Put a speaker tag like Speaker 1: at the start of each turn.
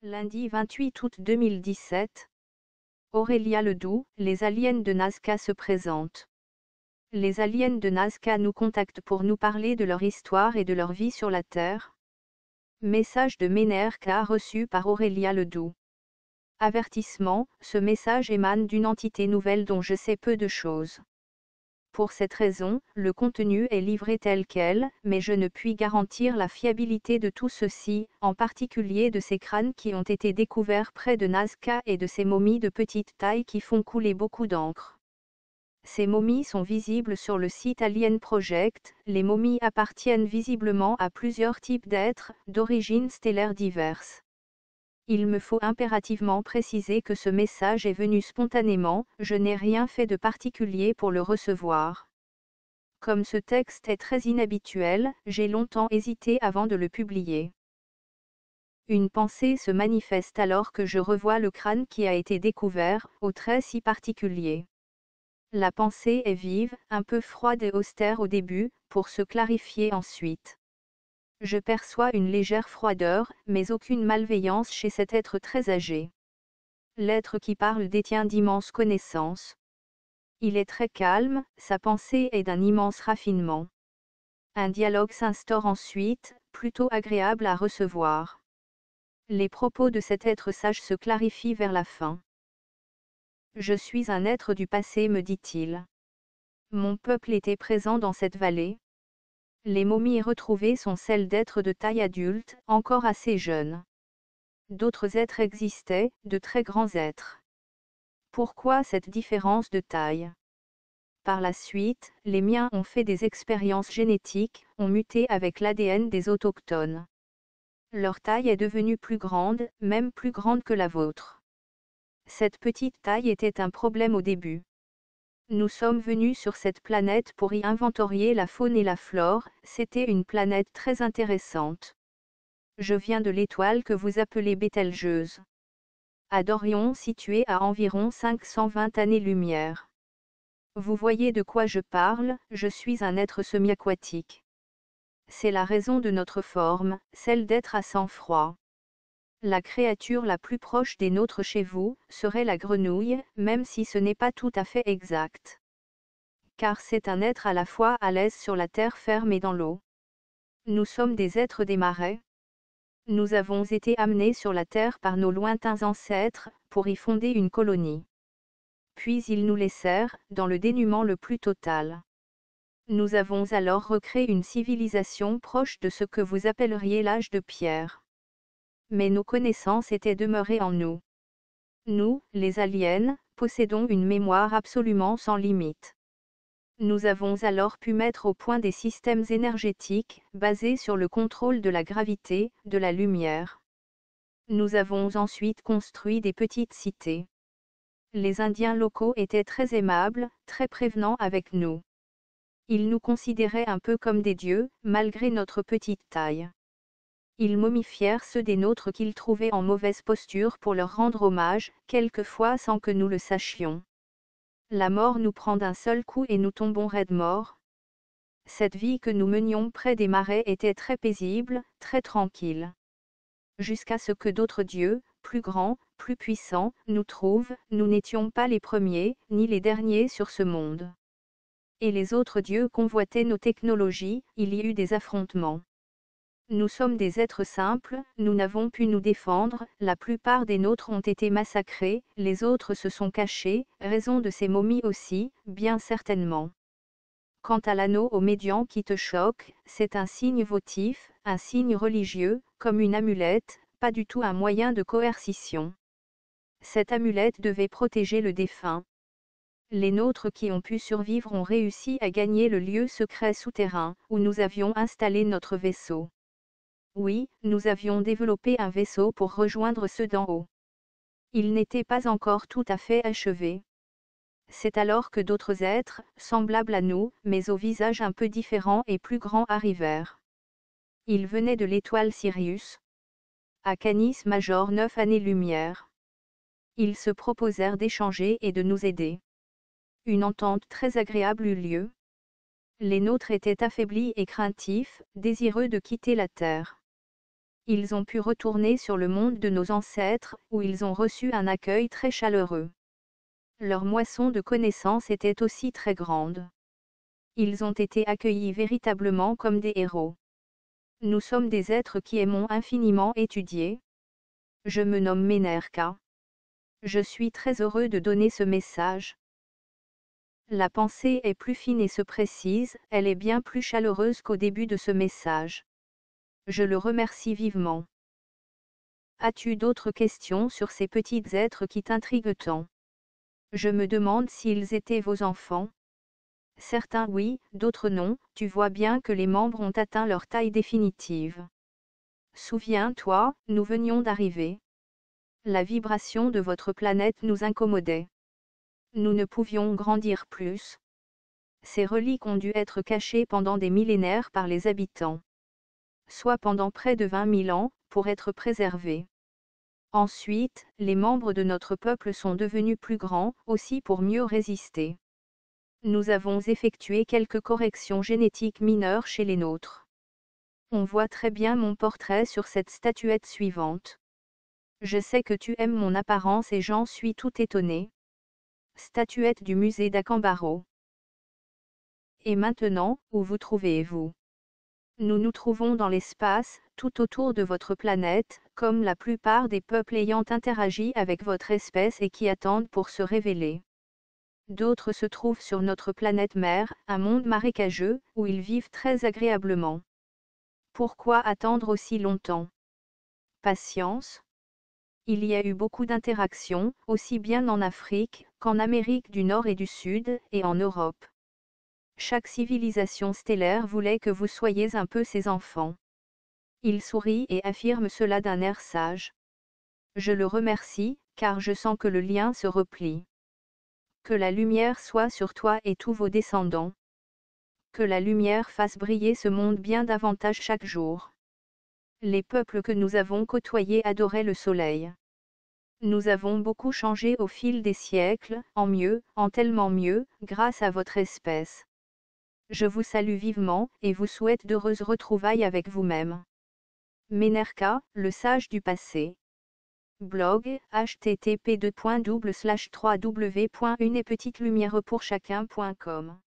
Speaker 1: Lundi 28 août 2017. Aurélia Ledoux, les aliens de Nazca se présentent. Les aliens de Nazca nous contactent pour nous parler de leur histoire et de leur vie sur la Terre. Message de Ménère-K reçu par Aurélia Ledoux. Avertissement, ce message émane d'une entité nouvelle dont je sais peu de choses. Pour cette raison, le contenu est livré tel quel, mais je ne puis garantir la fiabilité de tout ceci, en particulier de ces crânes qui ont été découverts près de Nazca et de ces momies de petite taille qui font couler beaucoup d'encre. Ces momies sont visibles sur le site Alien Project. Les momies appartiennent visiblement à plusieurs types d'êtres, d'origines stellaires diverses. Il me faut impérativement préciser que ce message est venu spontanément, je n'ai rien fait de particulier pour le recevoir. Comme ce texte est très inhabituel, j'ai longtemps hésité avant de le publier. Une pensée se manifeste alors que je revois le crâne qui a été découvert, aux traits si particuliers. La pensée est vive, un peu froide et austère au début, pour se clarifier ensuite. Je perçois une légère froideur, mais aucune malveillance chez cet être très âgé. L'être qui parle détient d'immenses connaissances. Il est très calme, sa pensée est d'un immense raffinement. Un dialogue s'instaure ensuite, plutôt agréable à recevoir. Les propos de cet être sage se clarifient vers la fin. Je suis un être du passé, me dit-il. Mon peuple était présent dans cette vallée. Les momies retrouvées sont celles d'êtres de taille adulte, encore assez jeunes. D'autres êtres existaient, de très grands êtres. Pourquoi cette différence de taille ? Par la suite, les miens ont fait des expériences génétiques, ont muté avec l'ADN des autochtones. Leur taille est devenue plus grande, même plus grande que la vôtre. Cette petite taille était un problème au début. Nous sommes venus sur cette planète pour y inventorier la faune et la flore, c'était une planète très intéressante. Je viens de l'étoile que vous appelez Bételgeuse. À Dorion, située à environ 520 années-lumière. Vous voyez de quoi je parle, je suis un être semi-aquatique. C'est la raison de notre forme, celle d'être à sang-froid. La créature la plus proche des nôtres chez vous, serait la grenouille, même si ce n'est pas tout à fait exact. Car c'est un être à la fois à l'aise sur la terre ferme et dans l'eau. Nous sommes des êtres des marais. Nous avons été amenés sur la terre par nos lointains ancêtres, pour y fonder une colonie. Puis ils nous laissèrent, dans le dénuement le plus total. Nous avons alors recréé une civilisation proche de ce que vous appelleriez l'âge de pierre. Mais nos connaissances étaient demeurées en nous. Nous, les aliens, possédons une mémoire absolument sans limite. Nous avons alors pu mettre au point des systèmes énergétiques, basés sur le contrôle de la gravité, de la lumière. Nous avons ensuite construit des petites cités. Les Indiens locaux étaient très aimables, très prévenants avec nous. Ils nous considéraient un peu comme des dieux, malgré notre petite taille. Ils momifièrent ceux des nôtres qu'ils trouvaient en mauvaise posture pour leur rendre hommage, quelquefois sans que nous le sachions. La mort nous prend d'un seul coup et nous tombons raides morts. Cette vie que nous menions près des marais était très paisible, très tranquille. Jusqu'à ce que d'autres dieux, plus grands, plus puissants, nous trouvent, nous n'étions pas les premiers, ni les derniers sur ce monde. Et les autres dieux convoitaient nos technologies, il y eut des affrontements. Nous sommes des êtres simples, nous n'avons pu nous défendre, la plupart des nôtres ont été massacrés, les autres se sont cachés, raison de ces momies aussi, bien certainement. Quant à l'anneau au médian qui te choque, c'est un signe votif, un signe religieux, comme une amulette, pas du tout un moyen de coercition. Cette amulette devait protéger le défunt. Les nôtres qui ont pu survivre ont réussi à gagner le lieu secret souterrain, où nous avions installé notre vaisseau. Oui, nous avions développé un vaisseau pour rejoindre ceux d'en haut. Il n'était pas encore tout à fait achevé. C'est alors que d'autres êtres, semblables à nous, mais au visage un peu différent et plus grand arrivèrent. Ils venaient de l'étoile Sirius. À Canis Major 9 années-lumière. Ils se proposèrent d'échanger et de nous aider. Une entente très agréable eut lieu. Les nôtres étaient affaiblis et craintifs, désireux de quitter la Terre. Ils ont pu retourner sur le monde de nos ancêtres, où ils ont reçu un accueil très chaleureux. Leur moisson de connaissances était aussi très grande. Ils ont été accueillis véritablement comme des héros. Nous sommes des êtres qui aimons infiniment étudier. Je me nomme Ménerka. Je suis très heureux de donner ce message. La pensée est plus fine et se précise, elle est bien plus chaleureuse qu'au début de ce message. Je le remercie vivement. As-tu d'autres questions sur ces petits êtres qui t'intriguent tant? Je me demande s'ils étaient vos enfants. Certains oui, d'autres non, tu vois bien que les membres ont atteint leur taille définitive. Souviens-toi, nous venions d'arriver. La vibration de votre planète nous incommodait. Nous ne pouvions grandir plus. Ces reliques ont dû être cachées pendant des millénaires par les habitants. Soit pendant près de 20 000 ans, pour être préservés. Ensuite, les membres de notre peuple sont devenus plus grands, aussi pour mieux résister. Nous avons effectué quelques corrections génétiques mineures chez les nôtres. On voit très bien mon portrait sur cette statuette suivante. Je sais que tu aimes mon apparence et j'en suis tout étonné. Statuette du musée d'Acambaro. Et maintenant, où vous trouvez-vous? Nous nous trouvons dans l'espace, tout autour de votre planète, comme la plupart des peuples ayant interagi avec votre espèce et qui attendent pour se révéler. D'autres se trouvent sur notre planète mère, un monde marécageux, où ils vivent très agréablement. Pourquoi attendre aussi longtemps? Patience. Il y a eu beaucoup d'interactions, aussi bien en Afrique, qu'en Amérique du Nord et du Sud, et en Europe. Chaque civilisation stellaire voulait que vous soyez un peu ses enfants. Il sourit et affirme cela d'un air sage. Je le remercie, car je sens que le lien se replie. Que la lumière soit sur toi et tous vos descendants. Que la lumière fasse briller ce monde bien davantage chaque jour. Les peuples que nous avons côtoyés adoraient le soleil. Nous avons beaucoup changé au fil des siècles, en mieux, en tellement mieux, grâce à votre espèce. Je vous salue vivement, et vous souhaite d'heureuses retrouvailles avec vous-même. Ménerka, le sage du passé. Blog, http://www.unepetitelumièrepourchacun.com